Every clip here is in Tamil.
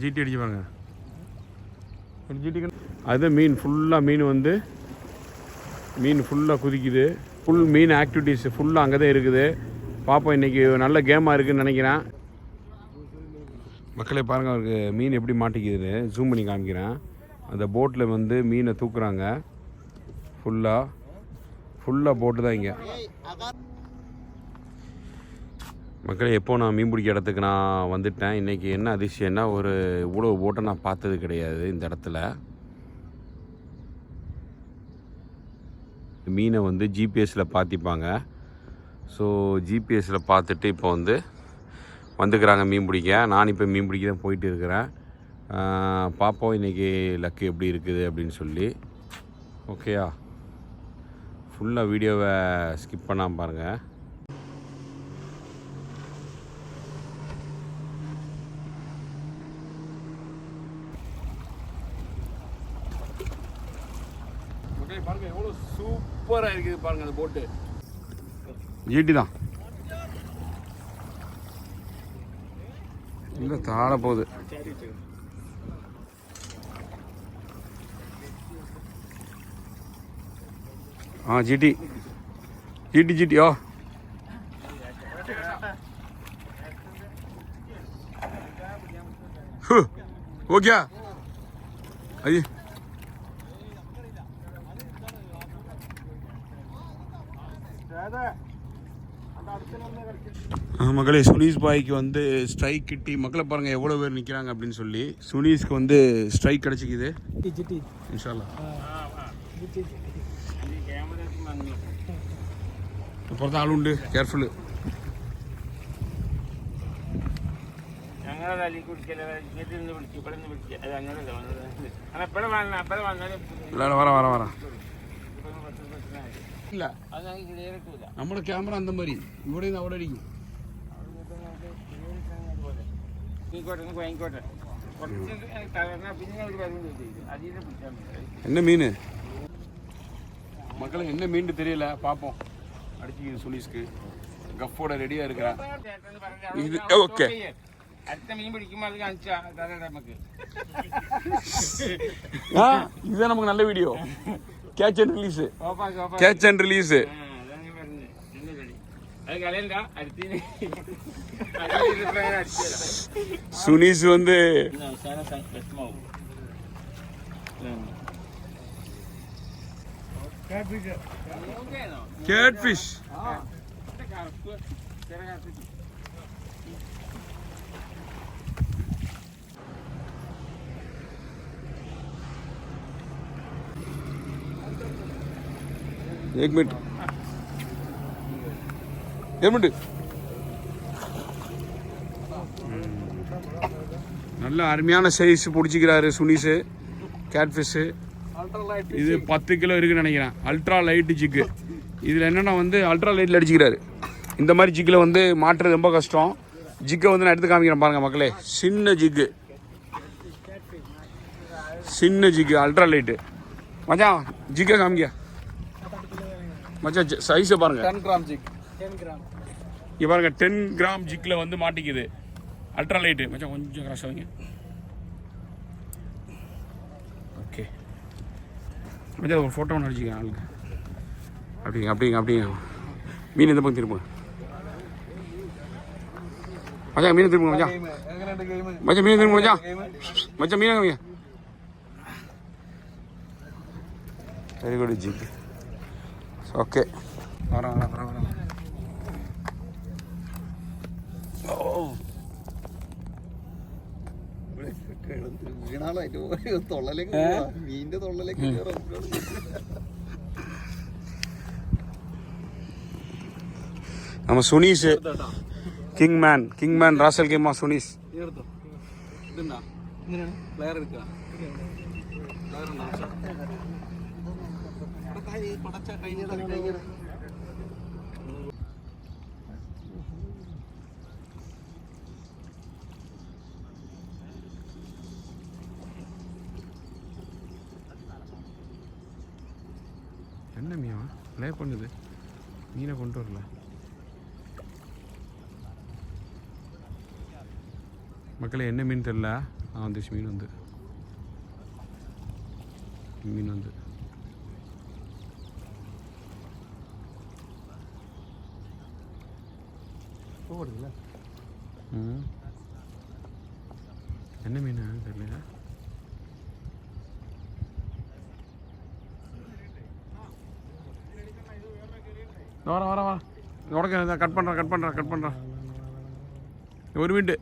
ஜிடி அடிச்சு பாருங்க. ஜிடி அது மீன் ஃபுல்லாக மீன் ஃபுல்லாக குதிக்குது. ஃபுல் மீன் ஆக்டிவிட்டீஸ் ஃபுல்லாக அங்கே தான் இருக்குது. பார்ப்போம், இன்றைக்கி நல்ல கேமாக இருக்குதுன்னு நினைக்கிறேன். மக்களே பாருங்கள், அவருக்கு மீன் எப்படி மாட்டிக்குதுன்னு ஜூம் பண்ணி காமிக்கிறேன். அந்த போட்டில் வந்து மீனை தூக்குறாங்க. ஃபுல்லாக போட்டு தான் இங்கே. மக்களே, எப்போ நான் மீன் பிடிக்க இடத்துக்கு நான் வந்துட்டேன். இன்றைக்கி என்ன அதிசயம்னா, ஒரு இவ்வளோ போட்டை நான் பார்த்தது கிடையாது இந்த இடத்துல. மீனை வந்து ஜிபிஎஸில் பார்த்திப்பாங்க. ஸோ ஜிபிஎஸில் பார்த்துட்டு இப்போ வந்துக்கிறாங்க மீன் பிடிக்க. நான் இப்போ மீன் பிடிக்க தான் போயிட்டு இருக்கிறேன். பார்ப்போம் இன்றைக்கி லக்கு எப்படி இருக்குது அப்படின்னு சொல்லி. ஓகேயா, ஃபுல்லாக வீடியோவை ஸ்கிப் பண்ணாமல் பாருங்கள். பாருங்கள் எவ்வளோ சூப்பராக இருக்குது பாருங்கள் அந்த போட்டு. ஜிடி தான் இல்லை தாழ போகுது. ஜிடி ஓ ஓகே ஐய மக்களே, சுனீஸ் பாய்க்கு வந்து ஸ்ட்ரைக் கிட்டி. மக்களை பாருங்கள் எவ்வளோ பேர் நிற்கிறாங்க அப்படின்னு சொல்லி. சுனீஸ்க்கு வந்து ஸ்ட்ரைக் கிடச்சிக்குது இன்ஷால்லா. പുറത്ത് ആളുണ്ട്, കെയർഫുൾ. ഇല്ല, നമ്മുടെ ക്യാമറ അന്തം മതി. ഇവിടെ നിന്ന് അവിടെ അടിക്കും. என்ன மீன் மக்களே, என்ன மீன் தெரியல, பார்ப்போம். அடிச்சு சுனீஸ்க்கு கஃபோட ரெடியாக இருக்கிறேன். இது ஓகே. இதுதான் நமக்கு நல்ல வீடியோ. Catch and release. சுனீஸ் வந்து கேட்ஃபிஷ். एक मिनट நல்ல அருமையான சைஸ் பிடிச்சிக்கிறாரு சுனீஸு. கேட்ஃபிஷ்ஷு இது 10 கிலோ இருக்குன்னு நினைக்கிறேன். அல்ட்ரா லைட்டு ஜிக்கு. இதில் என்னென்னா வந்து அல்ட்ரா லைட்டில் அடிச்சுக்கிறாரு. இந்த மாதிரி ஜிக்கில் வந்து மாட்டுறது ரொம்ப கஷ்டம். ஜிக்கை வந்து நான் எடுத்து காமிக்கிறேன் பாருங்கள் மக்களே. சின்ன ஜிக்கு அல்ட்ரா லைட்டு. மச்சான் ஜிக்கை காமிக்க மச்சான், சைஸை பாருங்கள். 10 கிராம் ஜிக். இங்கே பாருங்கள், 10 கிராம் ஜிக்கில் வந்து மாட்டிக்குது. Ultra light. மச்சான் கொஞ்சம் கிராஸ் ஆகுங்க. ஓகே மச்சான், ஒரு ஃபோட்டோ ஒன்று அடிச்சிக்க ஆளுக்கு. அப்படிங்க மீன் இந்த பக்கம் திரும்ப. மச்சான் மீன் திரும்ப. மச்சான் மீன் திரும்ப. மச்சான் மீன் காமிங்க. Very good zig. ஓகே வரேன். நம்ம சுனீஸ் கிங்மேன் ராசல் கேமா சுனீஸ். என்ன மீனா லே பண்ணுது? மீனை கொண்டு வரல மக்களே. என்ன மீன் தெரில, வந்துச்சு மீன் வந்து போடுதுல்ல. என்ன மீன் தெரியல. வர உடக்க கட் பண்ணுறேன். ஒரு மீன்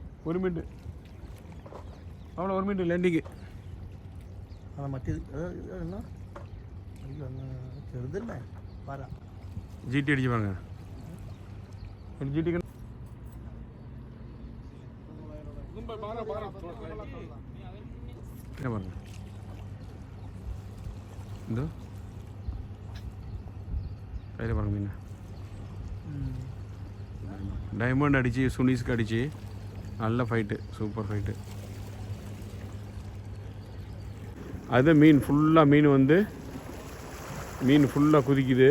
அவ்வளோ ஒரு மீன் லேண்டிங்கு. அதை மற்ற என்ன ചെറുതല്ലേ പറ ஜிடி அடிச்சு பாருங்க. ஜிடி பாருங்க இந்த கையில் பாருங்க மீன் டைமண்ட் அடிச்சு சுனிஸ்க்கு அடிச்சு நல்ல ஃபைட்டு, சூப்பர் ஃபைட்டு. அது மீன் ஃபுல்லாக குதிக்குது.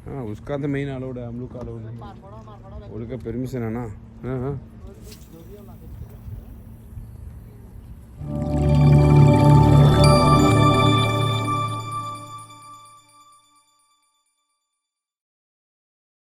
हाँ उसका तो मेन अलाउड है, हम लोग का अलाउड नहीं। उनका परमिशन है ना। हाँ हाँ